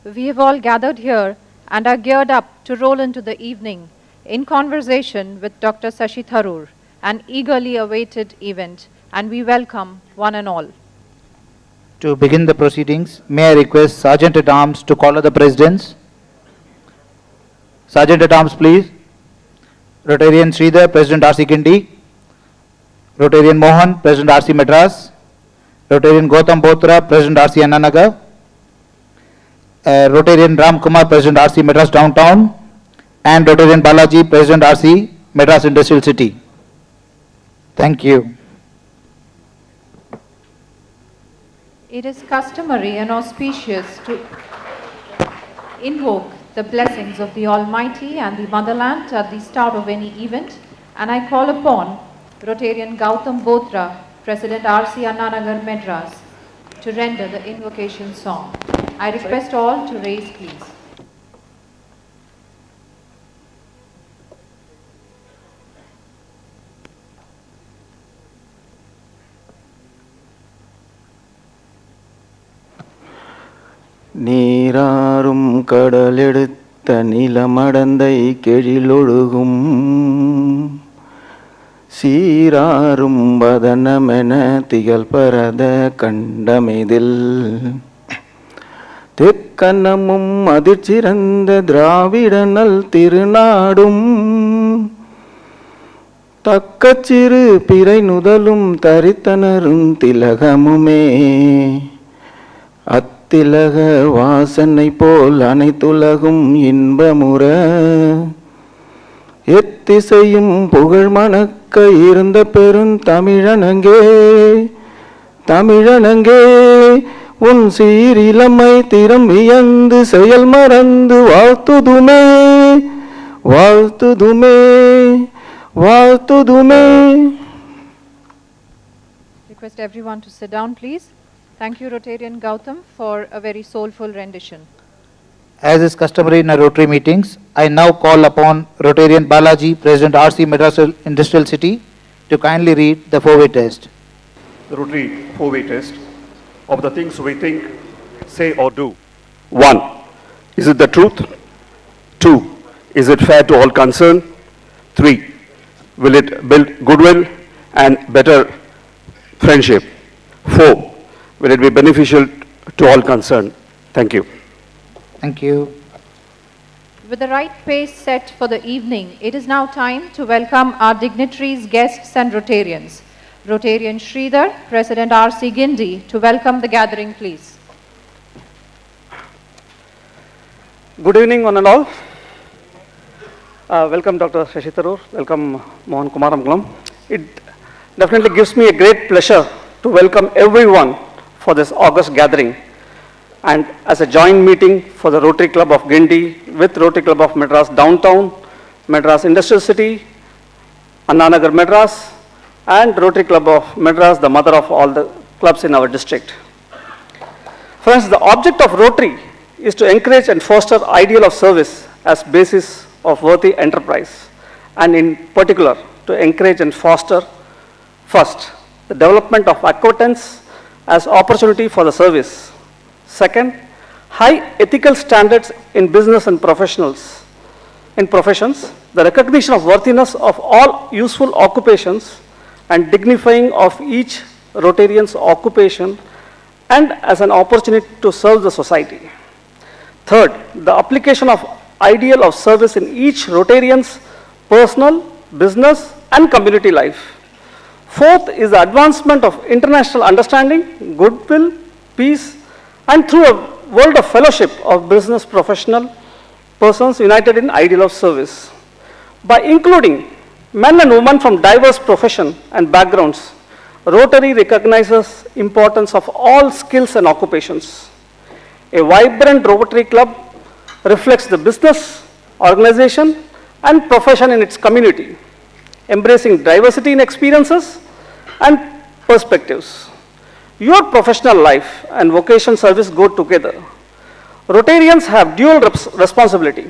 We have all gathered here and are geared up to roll into the evening in conversation with Dr. Shashi Tharoor, an eagerly awaited event, and we welcome one and all. To begin the proceedings, may I request Sergeant at Arms to call the presidents. Sergeant at Arms, please. Rotarian Sridhar, President RC Guindy. Rotarian Mohan, President RC Madras. Rotarian Gautam Botra, President RC Annanagar. Rotarian Ram Kumar, President RC Madras Downtown. And Rotarian Balaji, President RC Madras Industrial City. Thank you. It is customary and auspicious to invoke the blessings of the Almighty and the Motherland at the start of any event, and I call upon Rotarian Gautam Botra, President RC Annanagar Madras, to render the invocation song. I request all to raise please. நீராறும் கடலெடுத்த நிலமடந்தை கெழிலொழுகும் சீராறும் வதனமென திகழ்பரத கண்டமெதில் தெக்கனமும் அதிர்ச்சிறந்த திராவிடனல் திருநாடும் தக்கச்சிறு பிறை நுதலும் தரித்தனரும் திலகமுமே திலக வாசனை போல் அனைத்துலகும் இன்பமுற எத்திசையும் புகழ் மணக்க இருந்த பெரும் தமிழனங்கே தமிழனங்கே உன் சீரிலமை திறம் வியந்து செயல் மறந்து வாழ்த்துதுமே வாழ்த்துதுமே வாழ்த்துதுமே. Request everyone to sit down please. Thank you, Rotarian Gautam, for a very soulful rendition. As is customary in our Rotary meetings, I now call upon Rotarian Balaji, President RC Madras Industrial City, to kindly read the four-way test. The Rotary four-way test of the things we think, say or do. 1. Is it the truth? 2. Is it fair to all concerned? 3. Will it build goodwill and better friendship? 4. Will it be beneficial to all concerned? Thank you. Thank you. With the right pace set for the evening, it is now time to welcome our dignitaries, guests and Rotarians. Rotarian Sridhar, President RC Guindy, to welcome the gathering, please. Good evening, one and all. Welcome Dr. Shashi Tharoor, welcome Mohan Kumar Amgalam. It definitely gives me a great pleasure to welcome everyone for this August gathering, and as a joint meeting for the Rotary Club of Guindy with Rotary Club of Madras Downtown, Madras Industrial City, Annanagar Madras, and Rotary Club of Madras, the mother of all the clubs in our district. Friends, the object of Rotary is to encourage and foster ideal of service as basis of worthy enterprise, and in particular to encourage and foster first the development of acquaintance as opportunity for the service. Second, high ethical standards in business and professions, the recognition of worthiness of all useful occupations and dignifying of each Rotarian's occupation and as an opportunity to serve the society. Third, the application of ideal of service in each Rotarian's personal, business and community life. Fourth is the advancement of international understanding, goodwill, peace, and through a world of fellowship of business professional persons united in ideal of service. By including men and women from diverse profession and backgrounds, Rotary recognizes importance of all skills and occupations. A vibrant Rotary club reflects the business, organization, and profession in its community, embracing diversity in experiences and perspectives. Your professional life and vocation service go together. Rotarians have dual responsibility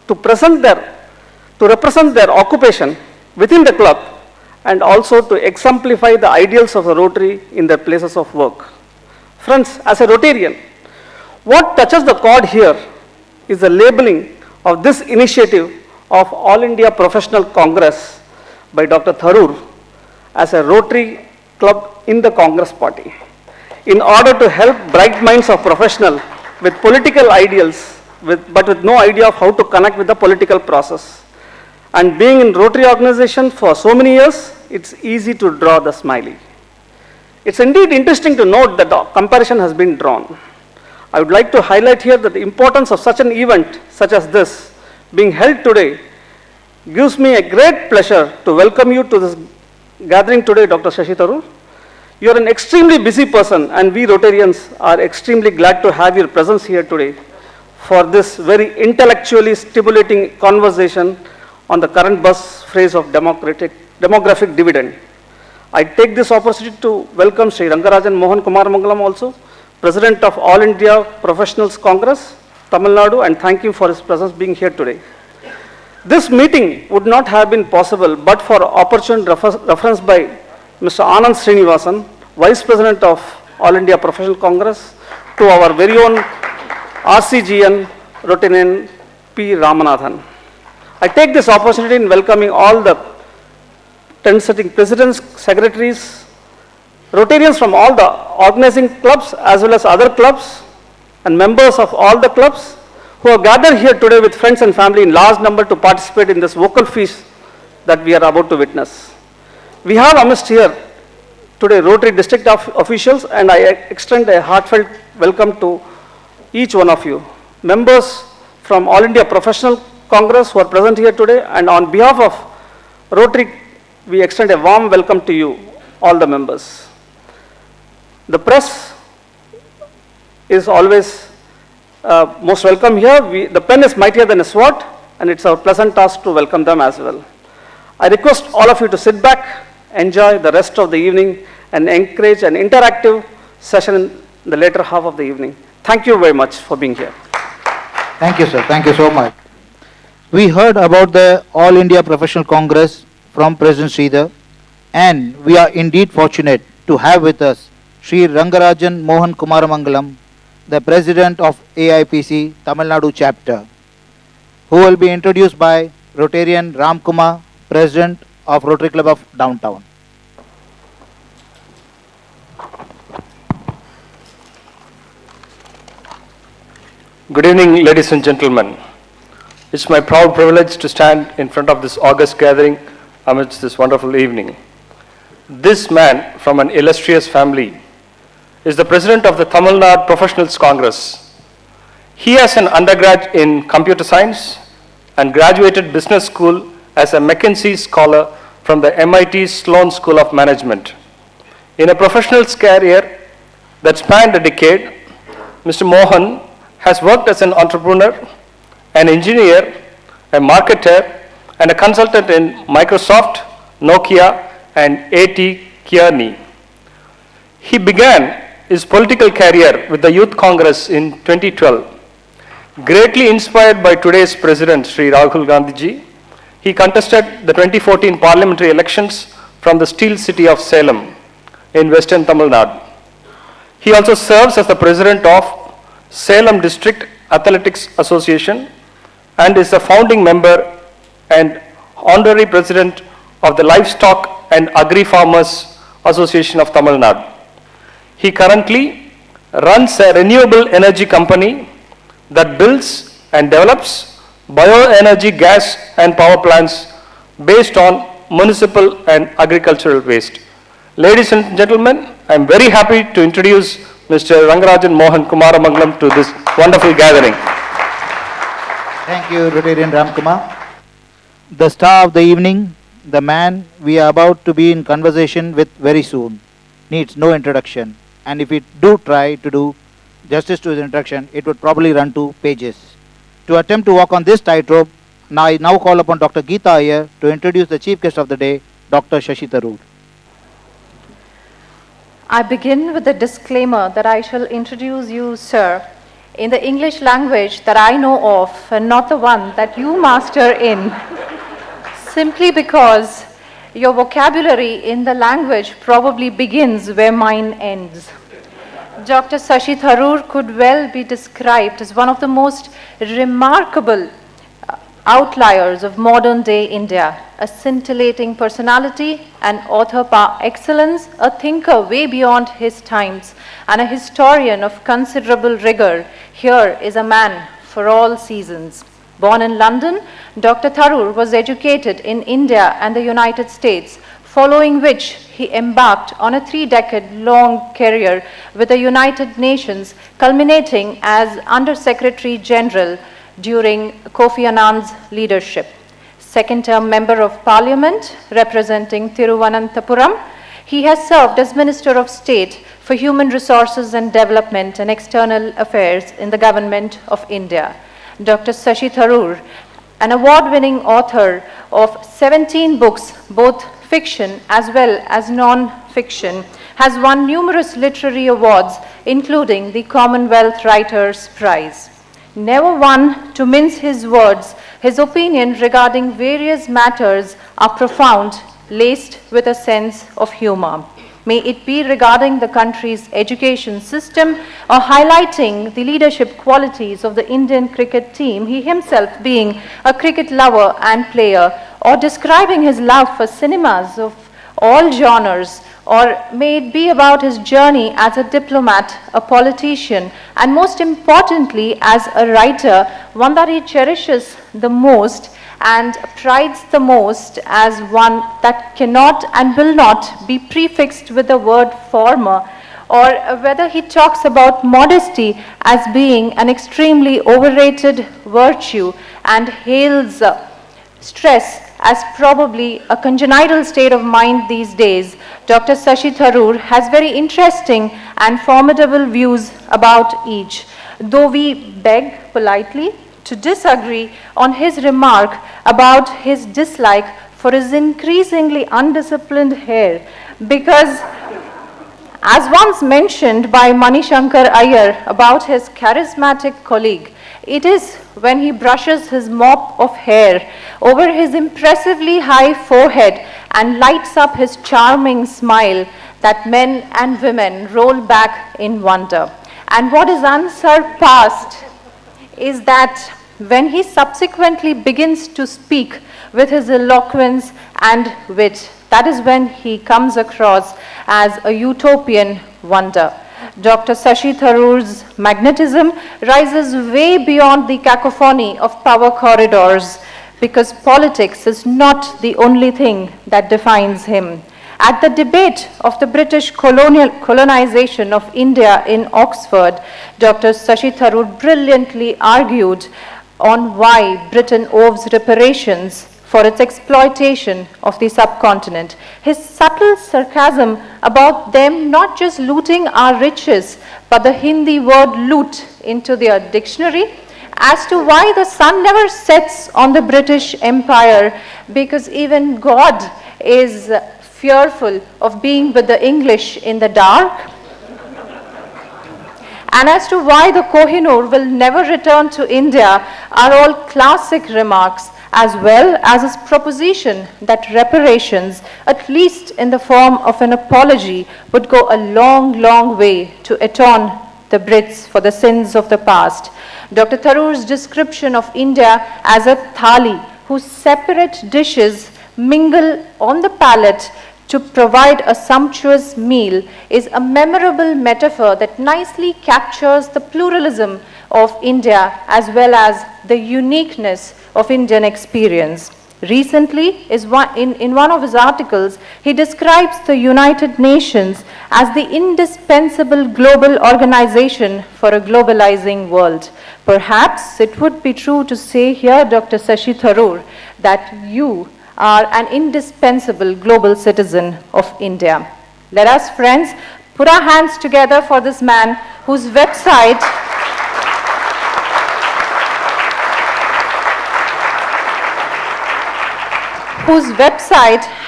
to represent their occupation within the club and also to exemplify the ideals of the Rotary in their places of work. Friends, as a Rotarian, What touches the chord here is the labeling of this initiative of All India Professional Congress by Dr. Tharoor as a Rotary club in the Congress party, in order to help bright minds of professionals with political ideals, but with no idea of how to connect with the political process. And being in Rotary organization for so many years, it's easy to draw the smiley. It's indeed interesting to note that the comparison has been drawn. I would like to highlight here that the importance of such an event such as this being held today gives me a great pleasure to welcome you to this gathering today, Dr. Shashi Tharoor. You are an extremely busy person, and we Rotarians are extremely glad to have your presence here today for this very intellectually stimulating conversation on the current buzz phrase of demographic dividend. I take this opportunity to welcome Sri Rangarajan Mohan Kumaramangalam also, President of All India Professionals Congress, Tamil Nadu, and thank him for his presence being here today. This meeting would not have been possible but for opportune reference by Mr. Anand Srinivasan, Vice President of All India Professional Congress, to our very own RCGN Rotarian P. Ramanathan. I take this opportunity in welcoming all the 10 sitting presidents, secretaries, Rotarians from all the organizing clubs as well as other clubs and members of all the clubs who are gathered here today with friends and family in large number to participate in this vocal feast that we are about to witness. We have amidst here today Rotary district officials, and I extend a heartfelt welcome to each one of you. Members from All India Professional Congress who are present here today, and on behalf of Rotary, we extend a warm welcome to you, all the members. The press is always most welcome here. The pen is mightier than a sword, and it's our pleasant task to welcome them as well. I request all of you to sit back, enjoy the rest of the evening, and encourage an interactive session in the later half of the evening. Thank you very much for being here. Thank you, sir. Thank you so much. We heard about the All India Professional Congress from President Sridhar, and we are indeed fortunate to have with us Sri Rangarajan Mohan Kumaramangalam, the President of AIPC Tamil Nadu Chapter, who will be introduced by Rotarian Ram Kumar, President of Rotary Club of Downtown. Good evening, ladies and gentlemen. It's my proud privilege to stand in front of this august gathering amidst this wonderful evening. This man from an illustrious family is the President of the Tamil Nadu Professionals Congress. He has an undergrad in computer science and graduated business school as a McKinsey scholar from the MIT Sloan School of Management. In a professional career that spanned a decade, Mr. Mohan has worked as an entrepreneur, an engineer, a marketer, and a consultant in Microsoft, Nokia, and A.T. Kearney. He began his political career with the Youth Congress in 2012. Greatly inspired by today's President, Sri Rahul Gandhi ji, he contested the 2014 parliamentary elections from the Steel City of Salem in Western Tamil Nadu. He also serves as the President of Salem District Athletics Association and is a founding member and honorary President of the Livestock and Agri Farmers Association of Tamil Nadu. He currently runs a renewable energy company that builds and develops bioenergy gas and power plants based on municipal and agricultural waste. Ladies and gentlemen, I am very happy to introduce Mr. Rangarajan Mohan Kumaramangalam to this wonderful gathering. Thank you, Rotarian Ram Kumar. The star of the evening, the man we are about to be in conversation with very soon, needs no introduction. And if we do try to do justice to his introduction, it would probably run 2 pages. To attempt to walk on this tightrope, I now call upon Dr. Geeta Iyer to introduce the chief guest of the day, Dr. Shashi Tharoor. I begin with a disclaimer that I shall introduce you, sir, in the English language that I know of and not the one that you master in, simply because your vocabulary in the language probably begins where mine ends. Dr. Shashi Tharoor could well be described as one of the most remarkable outliers of modern day India, a scintillating personality, an author par excellence, a thinker way beyond his times, and a historian of considerable rigor. Here is a man for all seasons. Born in London, Dr. Tharoor was educated in India and the United States, following which he embarked on a 3-decade-long career with the United Nations, culminating as Under-Secretary General during Kofi Annan's leadership. Second-term Member of Parliament representing Thiruvananthapuram, he has served as Minister of State for Human Resources and Development and External Affairs in the Government of India. Dr. Shashi Tharoor, an award-winning author of 17 books, both fiction as well as non-fiction, has won numerous literary awards, including the Commonwealth Writers' Prize. Never one to mince his words, his opinion regarding various matters are profound, laced with a sense of humor. May it be regarding the country's education system or highlighting the leadership qualities of the Indian cricket team, he himself being a cricket lover and player, or describing his love for cinemas of all genres, or may it be about his journey as a diplomat, a politician, and most importantly as a writer, one that he cherishes the most and prides the most as one that cannot and will not be prefixed with the word former, or whether he talks about modesty as being an extremely overrated virtue and hails stress as probably a congenital state of mind these days, Dr. Shashi Tharoor has very interesting and formidable views about each, though we beg politely to disagree on his remark about his dislike for his increasingly undisciplined hair, because as once mentioned by Manishankar Iyer about his charismatic colleague, it is when he brushes his mop of hair over his impressively high forehead and lights up his charming smile that men and women roll back in wonder. And what is unsurpassed is that when he subsequently begins to speak with his eloquence and wit, that is when he comes across as a utopian wonder. Dr. Shashi Tharoor's magnetism rises way beyond the cacophony of power corridors, because politics is not the only thing that defines him. At the debate of the British colonization of India in Oxford, Dr. Shashi Tharoor brilliantly argued on why Britain owes reparations for its exploitation of the subcontinent. His subtle sarcasm about them not just looting our riches, but the Hindi word loot into their dictionary, as to why the sun never sets on the British Empire, because even God is fearful of being with the English in the dark, and as to why the Kohinoor will never return to India, are all classic remarks, as well as his proposition that reparations, at least in the form of an apology, would go a long, long way to atone the Brits for the sins of the past. Dr. Tharoor's description of India as a thali, whose separate dishes mingle on the palate to provide a sumptuous meal, is a memorable metaphor that nicely captures the pluralism of India as well as the uniqueness of Indian experience. Recently, in one of his articles, he describes the United Nations as the indispensable global organization for a globalizing world. Perhaps it would be true to say here, Dr. Shashi Tharoor, that you are an indispensable global citizen of India. Let us, friends, put our hands together for this man whose website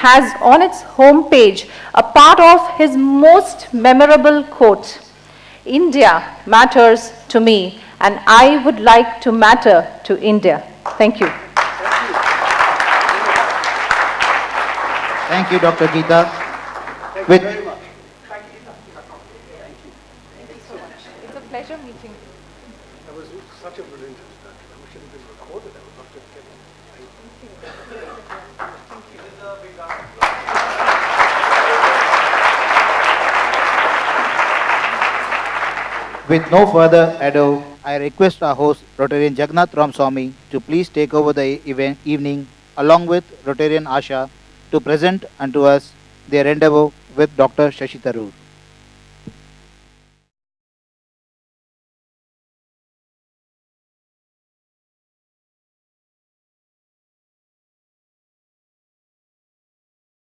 has on its homepage a part of his most memorable quote: "India matters to me, and I would like to matter to India." Thank you. Thank you, Dr. Geeta. With, pleasure meeting you. That was such a brilliant introduction. I wish it had been recorded. I would love to get With no further ado, I request our host, Rotarian Jagannath Ramswamy, to please take over the evening along with Rotarian Asha to present unto us their rendezvous with Dr. Shashi Tharoor.